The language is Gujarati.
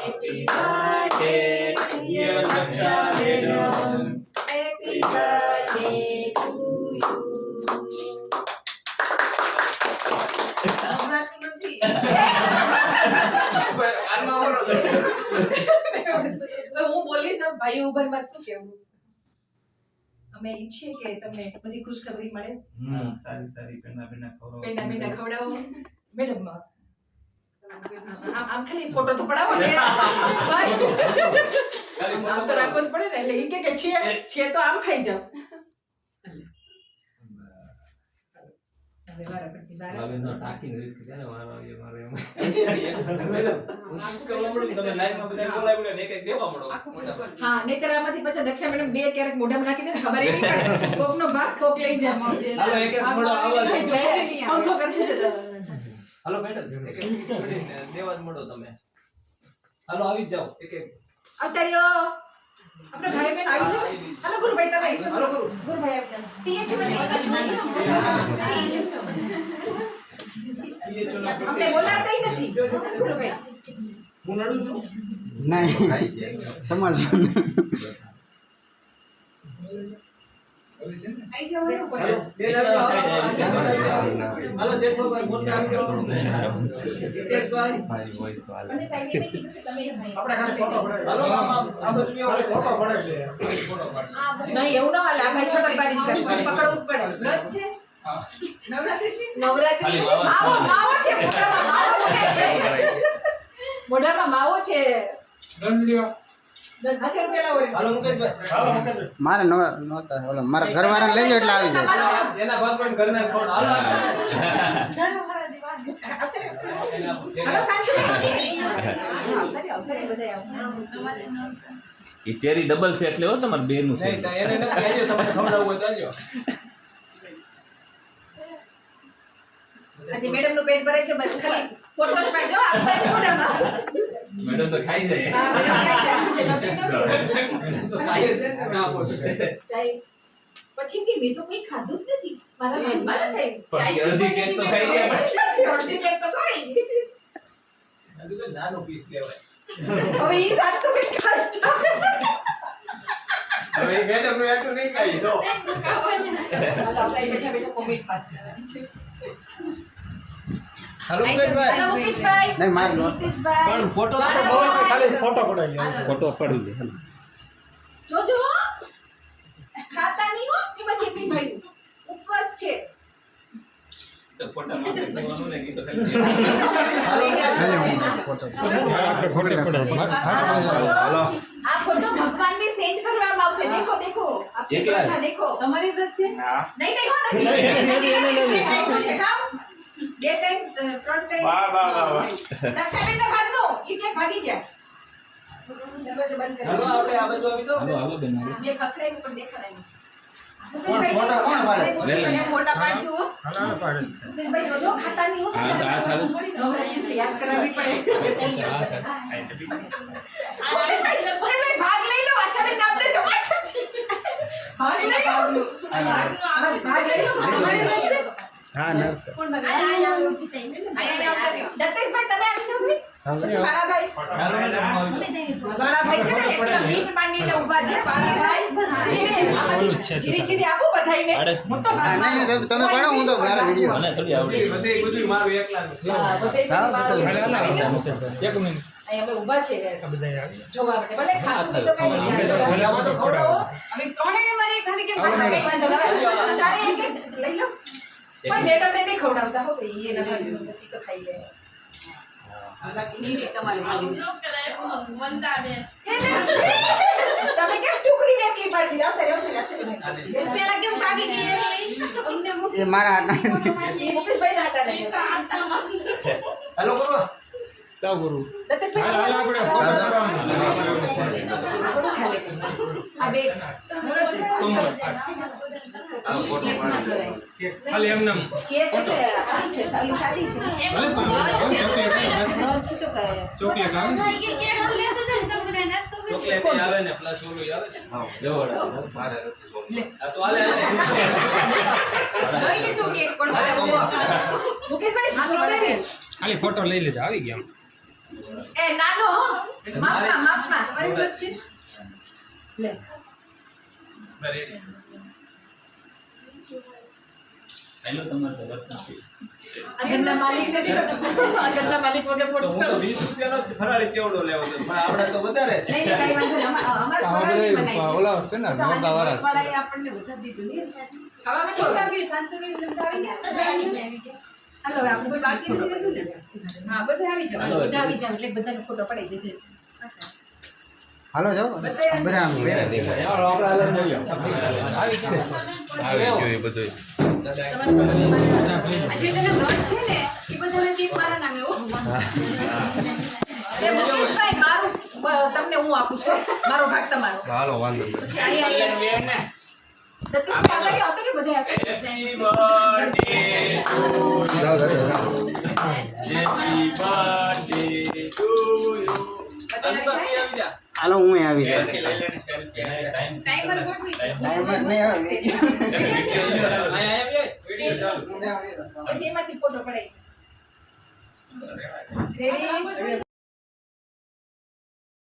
Happy birthday, dear Laksha Madam. Happy birthday to you. હું બોલીશ ભાઈ ઉભર માં શું કેવું અમે ઈચ્છીએ કે તમને બધી ખુશખબરી મળે સારી સારી પેંડા ખવડાવો પેંડા ખવડાવો મેડમ આમ ખાલી ફોટો તો પડાવો ને આમ તો રાખવો જ પડે ને એટલે ઈ કે છે તો આમ ખાઈ જાવ હા નહીતર આમાંથી પછી દક્ષા મેડમ બે ક્યારેક મોઢામાં નાખી દે ને ખબર નહીં પડે કોકનો ભાગ કોક લઈ જશે પંખો કરી દેજો હાલો મેડમ દેવા જ મળો તમે હાલો આવી જાઓ એક અવતાર્યો આપણે ભાઈ બહેન આવી છે હાલો ગુરુભાઈ તમે આવી હાલો ગુરુભાઈ આવી જાઓ ટીએચ માં અમને બોલાવતા ય નથી ગુરુભાઈ હું નડું છું નહીં સમાજ આવી જાઓ ને ઉપર હાલો જેઠોભાઈ બોલતા આવી જાઓ તેજભાઈ અને સાહેબ એ કીધું કે તમે આપણે ખાલી ફોટો પડાવી હાલો આ બાજુ આવે ફોટો પડાવી ફોટો પાડી નહીં એવું ના હાલે આપણે છોટકબારી જ કરવી પકડવું જ પડે વ્રત છે નવરાત્રી માવો છે મોઢામાં માવો છે દંડ લ્યો 80 રૂપિયા લાવો હાલો મુકેશભાઈ હાલો મુકેશભાઈ મારે નહોતા ઓલો મારા ઘરવાળાને લઈ જાઓ એટલે આવી જાય એના ભાગમાં ઘરના ફોન હાલો હાલો શાંતિ બધા એ ચેરી ડબલ છે એટલે હો તમારે બે નું છે નહીં એને નથી આવજો તમને ખવડાવવું હોય તો આવજો આજે મેડમ નું પેટ ભરાય છે બસ ખાલી ફોટો જ પાડજો આપણે મોઢામાં મેડમ તો ખાઈ જાય હા મેડમ ખાઈ જાય છે નોકી તો ખાઈએ છે ને તમે આપો છો પછી કે મેં તો કઈ ખાધું જ નથી મારા મનમાં ન થઈ પણ અડધી કેક તો ખાઈ ગયા અડધી કેક તો ખાઈ હજુ તો નાનો પીસ કહેવાય હવે ઈ સાત તો કઈ ખાઈ જાય હવે મેડમ નું એટલું નહીં ખાઈ તો આપણે બેઠા બેઠા કોમેન્ટ પાસ કરવાની છે હાલો મુકેશભાઈ હેલો મુકેશભાઈ નહીં મારે નહોતું નીતિશભાઈ પણ ફોટો તો બહુ ખાલી ફોટો પડાવી લ્યો ફોટો પડી દે હાલો જોજો ખાતા નહીં હો કે પછી કઈ ભાઈ ઉપવાસ છે તો ફોટા માટે કરવાનું ને ગીતો ખાઈ આ ફોટો ભગવાન ને સેન્ડ કરવામાં આવશે દેખો દેખો આપકી એકલા अच्छा देखो તમારી વ્રત છે નહીં નહીં હો નથી આપ્યું છે કામ બે ટાઈમ ત્રણ ટાઈમ વાહ દક્ષાબેન ના ભાગનો ઈ કે ભાગી ગયા દરવાજો બંધ હાલો કરો આપણે આ બાજુ આવી તો હાલો હાલો બેન હાલો. મેં ખખડાયું પણ દેખાડાયું ફોટા કોણ પાડે? મુકેશભાઈ ફોટા પાડજો મુકેશભાઈ જોજો ખાતા નહીં હો હા, તો આ ખાલી. નવરાત્રી છે યાદ કરાવવી પડે મુકેશભાઈ ભાગ લઈ લો આશાબેન નામને જો પાછળથી ભાગ લઈ લો ભાગ લઈ લો તમારી વાત છે હા ન કોણ બગાડે દત્તેશભાઈ તમે આવી જાઓ ભાઈ પછી વાળાભાઈ હાલો મેડમ વાળાભાઈ છે ને એકદમ મીટ માંડીને ઊભા છે વાળાભાઈ જીરી જીરી આપો બધાઈને મોટો ભાગ નહીં નહીં તમે પડો હું તો મારા વિડીયો મને થોડી આવડે બધી બધું મારું એકલાનું છે હા એક મિનિટ અહીં અમે ઊભા છે જોવા માટે ભલે ખાસું તો કઈ નહીં આમાં તો ખવડાવો અમે ત્રણેય મારી ખાલી કેમ લઈ લો પણ મેડમને નહીં ખવડાવતા હો ભાઈ એ ના પછી તો ખાઈ લે બાકી નહીં રે તમારે મારી તમે કેમ ટુકડી એકલી પાડી દીધી આવતા રહેવું જશે પેલા કેમ ભાગી ગઈ અમને એ મારા હાથ મુકેશભાઈ ના હતા નહીં હાલો કરો તો ગુરુ ખાલી એમ નામ ચોકલેટ આવે ને પ્લસ ઓલું આવે ને જો મારે આ તો હાલે લઈ લીધું કેક પણ મુકેશભાઈ સ્ટ્રોબેરી ખાલી ફોટો લઈ લીધો આવી ગયા એ નાનો હો માપમાં માપમાં મારી વચ્ચે લે પહેલો તમારે તો વર્ત નથી. આગળના માલિક ને આગળના માલિક વગર તો હું તો ફોટો 20 રૂપિયાનો જ ફરાળી ચેવડો લેવો છે પણ આપણે તો વધારે છે નહીં કઈ વાંધો નહીં અમાર આમાં ફરાળી બધા બનાવી ઓલા હશે ને મોટા વાળા વાળાએ આપણને બધા દીધું ને ખાવામાં શું કેવું લાગ્યું શાંતુબેન તમને આવી ગયા હાલો હવે આપણે કોઈ બાકી નથી રહ્યું ને હા બધા આવી જાવ હાલો. બધા આવી જાવ એટલે બધાનો ફોટો પડાઈ જશે હાલો જાઓ બધા આમ વેરા દેખાય. ચાલો આપણે હાલ મળીએ આવી ગયું એ બધું. આજે જેને વ્રત છે ને એ બધાને ટીપ મારા નામે હો એ મુકેશભાઈ મારું તમને હું આપું છું મારો ભાગ તમારો હાલો વાંધો નહીં. પછી આયા સતીશ કાકા હતો કે બધા હેપી બર્થડે જાઓ જાઓ જાઓ. હેપી બર્થડે ટુ યુ અલબત્તી આવી જા હાલો હું આવી જાઉં. સેલ્ફી લઈ લેને સેલ્ફી ટાઈમર ગોઠવી દો. ટાઈમર નહીં આવે. પછી એમાંથી ફોટો પડાઈ જશે રેડી